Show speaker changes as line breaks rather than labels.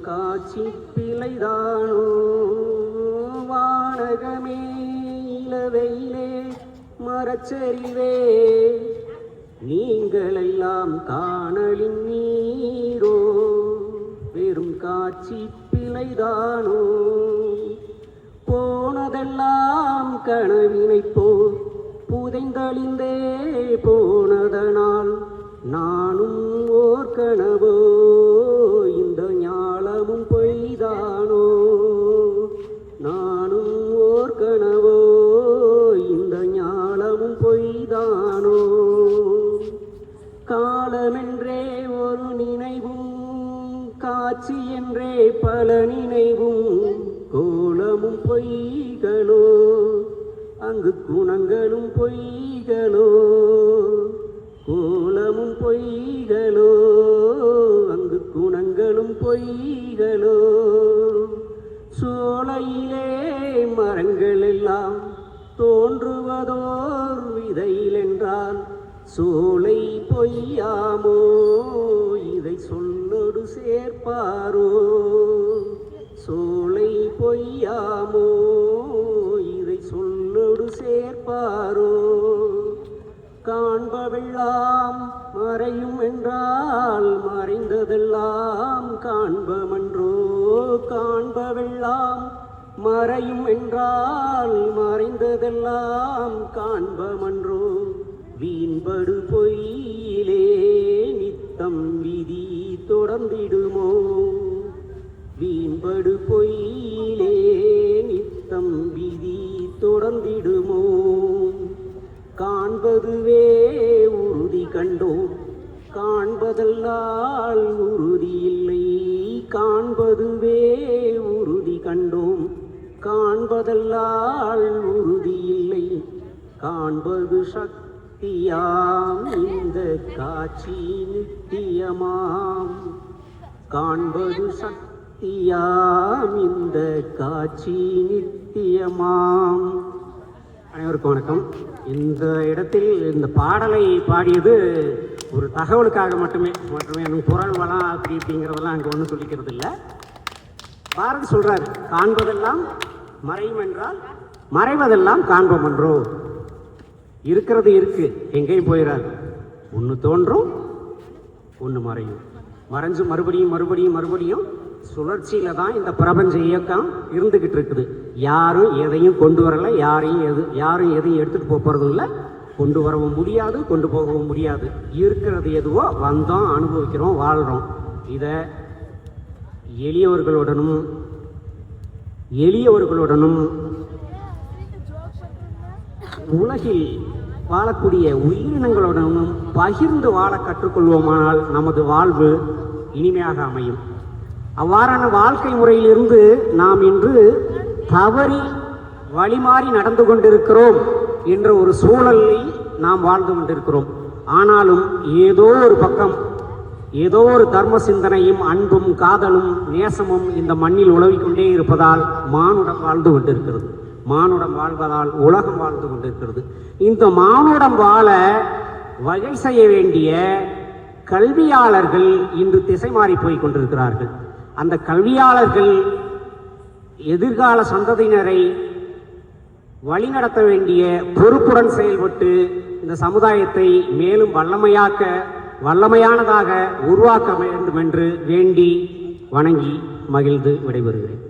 காட்சி பிழைதானோ வானகமே இளவெயிலே மரச்சரிவே நீங்களெல்லாம் காணலின் நீரோ வெறும் காட்சி பிழைதானோ போனதெல்லாம் கனவினை போல் புதைந்தழிந்தே போனதனால் நானும் ஓர் கனவோ இந்த ஞாலமும் பொய்தானோ நானும் ஓர் கனவோ இந்த ஞாலமும் பொய்தானோ காலமென்றே ஒரு நினைவும் காட்சி என்றே பல நினைவும் கோலமும் பொய்களோ அங்கு குணங்களும் பொய்களோ கோலமும் பொய்களோ அங்கு குணங்களும் பொய்களோ சோலையிலே மரங்கள் எல்லாம் தோன்றுவதோர் விதையில் என்றால் சோலை பொய்யாமோ இதை சொல்லொடு சேர்ப்பாரோ சோலை பொய்யாமோ இதை சொல்லொடு சேர்ப்பாரோ காண்பவெல்லாம் மறையும் என்றால் மறைந்ததெல்லாம் காண்பமன்றோ காண்பவெல்லாம் மறையும் என்றால் மறைந்ததெல்லாம் காண்பமன்றோ வீண்படு பொய்யிலே நித்தம் விதி தொடர்ந்திடுமோ வீண்படு பொய்யிலே நித்தம் விதி தொடர்ந்திடுமோ காண்பதுவே உறுதி கண்டோம் காண்பதல்லால் உறுதி இல்லை காண்பதுவே உறுதி கண்டோம் காண்பதல்லால் உறுதி இல்லை காண்பது சக்தியாம் இந்த காட்சி நித்தியமாம் காண்பது சக்தியாம் இந்த காட்சி நித்தியமாம். அனைவருக்கும் வணக்கம். இந்த இடத்தில் இந்த பாடலை பாடியது ஒரு தகவலுக்காக மட்டுமே எனக்கு குரல் வளம் அப்படிங்கிறதெல்லாம் அங்கே ஒன்றும் சொல்லிக்கிறது இல்லை. பாரதி சொல்கிறார், காண்பதெல்லாம் மறையும் என்றால் மறைவதெல்லாம் காண்போம் என்றோ. இருக்கிறது இருக்கு, எங்கேயும் போயிடாது. ஒன்று தோன்றும், ஒன்று மறையும். மறைஞ்சு மறுபடியும் மறுபடியும் மறுபடியும் சுழற்சியில் தான் இந்த பிரபஞ்ச இயக்கம் இருந்துக்கிட்டு இருக்குது. யாரும் எதையும் கொண்டு வரலை, யாரும் எதையும் எடுத்துகிட்டு போகிறதும் இல்லை, கொண்டு வரவும் முடியாது, கொண்டு போகவும் முடியாது. இருக்கிறது எதுவோ வந்தோம், அனுபவிக்கிறோம், வாழ்கிறோம். இதை எளியவர்களுடனும் உலகில் வாழக்கூடிய உயிரினங்களுடனும் பகிர்ந்து வாழ கற்றுக்கொள்வோமானால் நமது வாழ்வு இனிமையாக அமையும். அவ்வாறான வாழ்க்கை முறையிலிருந்து நாம் இன்று தவறி வழிமாறி நடந்து கொண்டிருக்கிறோம் என்ற ஒரு சூழலில் நாம் வாழ்ந்து கொண்டிருக்கிறோம். ஆனாலும் ஏதோ ஒரு பக்கம் ஏதோ ஒரு தர்ம சிந்தனையும் அன்பும் காதலும் நேசமும் இந்த மண்ணில் உலவிக்கொண்டே இருப்பதால் மானுடம் வாழ்ந்து கொண்டிருக்கிறது. மானுடம் வாழ்வதால் உலகம் வாழ்ந்து கொண்டிருக்கிறது. இந்த மானுடம் வாழ வகை செய்ய வேண்டிய கல்வியாளர்கள் இன்று திசை மாறி போய் கொண்டிருக்கிறார்கள். அந்த கல்வியாளர்கள் எதிர்கால சந்ததியினரை வழிநடத்த வேண்டிய பொறுப்புடன் செயல்பட்டு இந்த சமுதாயத்தை மேலும் வல்லமையானதாக உருவாக்க வேண்டும் என்று வேண்டி வணங்கி மகிழ்ந்து விடைபெறுகிறேன்.